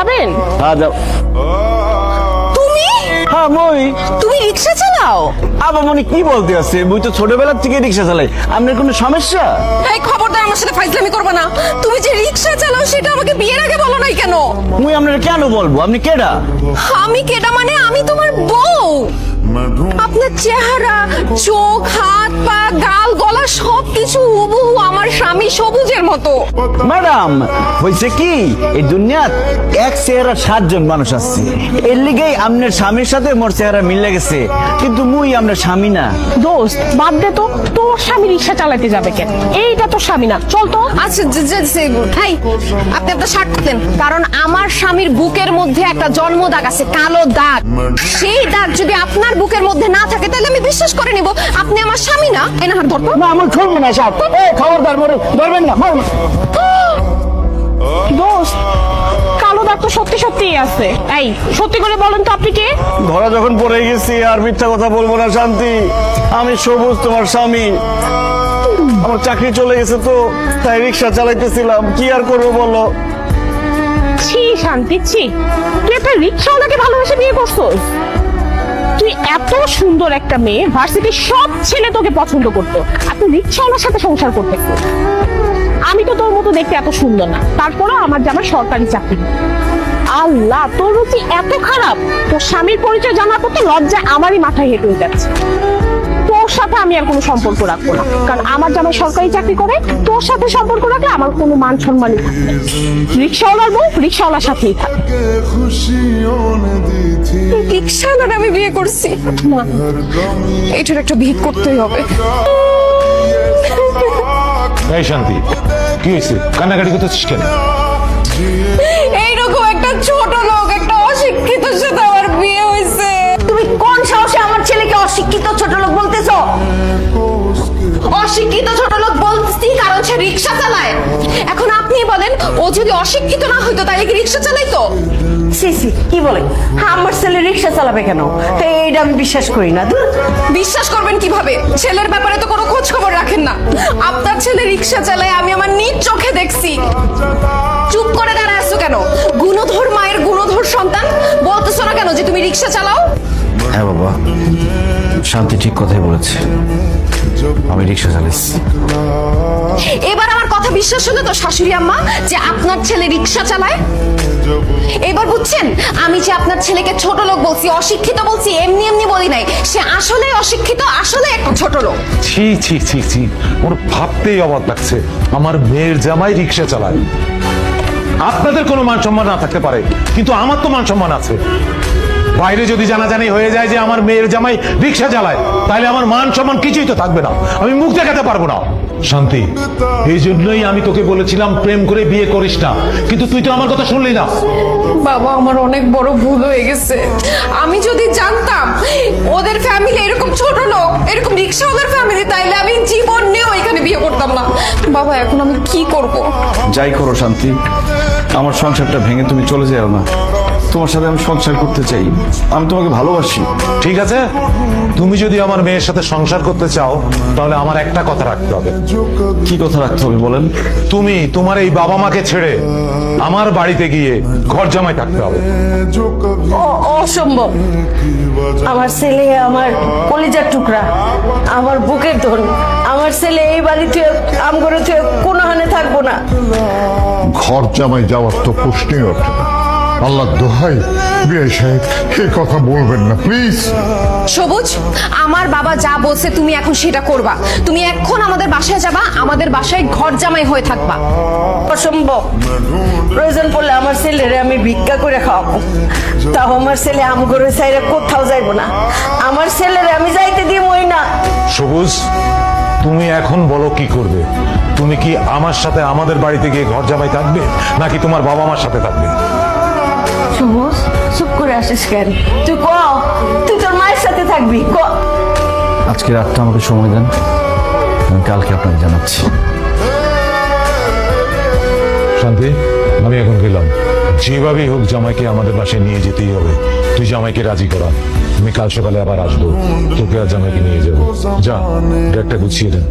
যাবেন? হ্যাঁ যাও। তুমি হ্যাঁ মই। তুমি রিক্সা চালাও? আবার মনে কি বলতে আছে, মুই তো ছোটবেলার থেকে রিক্সা চালাই। আপনার কোনো সমস্যা? এই খবরদার আমার সাথে ফাইজলামি করবে না। তুমি যে রিক্সা চালাও সেটা আমাকে বিয়ের আগে বলো নাই কেন? মুই আপনার কেন বলবো? আপনি কেডা? আমি কেডা মানে আমি তোমার বউ। আপনার চেহারা, চোখ, হাত, পা, গাল, গলা সবকিছু হুবহু আমার স্বামী সবুজের মতো। ম্যাডাম হয়েছে কি, এই দুনিয়াত এক চেহারা 7 জন মানুষ আছে, এর লিগেই আপনার স্বামীর সাথে মোর চেহারা মিলে গেছে, কিন্তু মুই আপনার স্বামী না। দোস্ত বাদ দে তো, তোর স্বামী রিক্সা চালাতে যাবে কেন? এইটা তো স্বামী না, চল তো। আচ্ছা ভাই আপনি আপনার শার্ট খুলেন, কারণ আমার স্বামীর বুকের মধ্যে একটা জন্ম দাগ আছে, কালো দাগ। সেই দাগ যদি আপনার বুকের মধ্যে না থাকে তাহলে আমি বিশ্বাস করে নিব আপনি আমার স্বামী না। এনা হাত ধরতো না আমার খুলবো না সাহেব, এই খবরদার মোরে ধরবেন না, মারুন। দোস্ত কালো দাগ তো সত্যি সত্যিই আছে। এই সত্যি করে বলেন তো আপনি কে? ধরা যখন পড়ে গেছি আর মিথ্যা কথা বলবো না শান্তি। আমি সবুজ, তোমার স্বামী। আমার চাকরি চলে গেছে তো তাই রিক্সা চালাইতেছিলাম, কি আর করবো বলো। ছি শান্তি, ছি, তুই একটা রিক্সাওয়ালাকে ভালোবেসে বিয়ে করছস? তুই এত সুন্দর একটা মেয়ে, ভার্সিটির সব ছেলে তোকে পছন্দ করতো, আর তুই রিক্সাওয়ালার সাথে সংসার করতেছিস। আমি তো তোর মতো দেখতে এত সুন্দর না, তারপরেও আমার জামাই সরকারি চাকরি। আল্লাহ, তোর রুচি এত খারাপ, তোর স্বামীর পরিচয় জানার পর তো লজ্জায় আমারই মাথায় হেঁটে হয়ে যাচ্ছে। তোর সাথে আমি আর কোনো সম্পর্ক রাখবো না, কারণ আমার জামাই সরকারি চাকরি করে। তোর সাথে সম্পর্ক রাখলে আমার কোনো মান সম্মানই থাকবে না। রিক্সাওয়ালার বউ রিক্সাওয়ালার সাথেই থাকে। রিক্সাওয়ালার আমি বিয়ে করছি না, এটার একটা ভিত করতেই হবে। এই শান্তি, কি হয়েছে? কান্নাকাটি করতেছিস কেন? এইরকম একটা ছোট লোক, একটা অশিক্ষিতর সাথে আমার বিয়ে হয়েছে। তুমি কোন সাহসে আমার ছেলেকে অশিক্ষিত ছোট লোক বলতেছো? অশিক্ষিত ছোট লোক বলছি কারণ সে রিক্সা চালায়। এখন আপনি বলেন, ও যদি অশিক্ষিত না হইতো তাহলে কি রিক্সা চালাইতো? সি সি, কি বলে? আমার ছেলে রিক্সা চালাবে কেন? এইটা আমি বিশ্বাস করি না। ধুর। বিশ্বাস করবেন কিভাবে? ছেলের ব্যাপারে তো কোনো খোঁজ খবর রাখেন না। আপনার ছেলে রিক্সা চালায় আমি আমার নিজ চোখে দেখছি। চুপ করে দাঁড়ায় আছো কেন? গুণধর মায়ের গুণধর সন্তান, বলতেছো না কেন যে তুমি রিক্সা চালাও? হ্যাঁ বাবা, শান্তি ঠিক কথাই বলেছে, আমি রিক্সা চালাইছি। এবার আমার কথা বিশ্বাস হলো তো শাশুড়ি আম্মা যে আপনার ছেলে রিক্সা চালায়? এবার বুঝছেন আমি যে আপনার ছেলেকে ছোট লোক বলছি, অশিক্ষিত বলছি, এমনি এমনি বলি নাই। সে আসলে অশিক্ষিত, আসলে একটা ছোট লোক। ছি ছি ছি ছি, ওর ভাবতেই অবাক লাগছে আমার মেয়ের জামাই রিক্সা চালায়। আপনাদের কোনো মান সম্মান না থাকতে পারে, কিন্তু আমার তো মান সম্মান আছে। বাইরে যদি জানাজানি হয়ে যায় যে আমার মেয়ের জামাই রিক্সা চালায়, তাহলে আমার মান সম্মান কিছুই তো থাকবে না, আমি মুখ দেখাতে পারবো না। শান্তি, এই জন্যই আমি তোকে বলেছিলাম প্রেম করে বিয়ে করিস না, কিন্তু তুই তো আমার কথা শুনলি না। বাবা আমার অনেক বড় ভুল হয়ে গেছে। আমি যদি জানতাম ওদের ফ্যামিলি এরকম ছোট লোক, এরকম রিক্সাওয়ালার ফ্যামিলি, তাইলে আমি জীবনেও এখানে বিয়ে করতাম না। বাবা এখন আমি কি করব? যাই করো শান্তি, আমার সংসারটা ভেঙে তুমি চলে যাও না। তোমার সাথে আমি সংসার করতে চাই, আমি তোমাকে ভালোবাসি। ঠিক আছে, তুমি যদি আমার মেয়ের সাথে সংসার করতে চাও তাহলে আমার একটা কথা রাখতে হবে। কি কথা রাখতে হবে বলেন? তুমি তোমার এই বাবা মাকে ছেড়ে আমার বাড়িতে গিয়ে ঘর জামাই থাকতে হবে। অসম্ভব। আমার ছেলে আমার কলিজার টুকরা, আমার বুকের ধন। আমার ছেলে এই বাড়িতে আম করে কোনো হানে থাকবো না। ঘর জামাই যাওয়ার তো প্রশ্নই ওঠে না। আল্লাহ দোহাই, বিয়ে সাহেব এই কথা বলবেন না প্লিজ। সবুজ, আমার বাবা যা বলছে তুমি এখন সেটা করবা। তুমি এখন আমাদের বাসায় যাবা, আমাদের বাসায় ঘর জামাই হয়ে থাকবা। অসম্ভব। প্রয়োজন পড়লে আমার ছেলেরে আমি ভিক্ষা করে খাওয়াবো, তাও আমার ছেলে আম করে চাইরে কোথাও যাইবো না। আমার ছেলেরে আমি যাইতে দিবই না। সবুজ, তুমি এখন বলো কি করবে? তুমি কি আমার সাথে আমাদের বাড়িতে গিয়ে ঘর জামাই থাকবে, নাকি তোমার বাবা মার সাথে থাকবে? সবুজ, চুপ করে আসিস কেন? তুই ক, তুই তোর মায়ের সাথে থাকবি। ক। আজকে রাতটা আমাকে সময় দেন, আমি কালকে আপনাকে জানাচ্ছি। শান্তি, আমি এখন গেলাম। যেভাবেই হোক জামাইকে আমাদের বাসায় নিয়ে যেতেই হবে। তুই জামাইকে রাজি করা, আমি কাল সকালে আবার আসবো, তোকে আর জামাইকে নিয়ে যাবো। যা, ব্যাগটা গুছিয়ে দেন।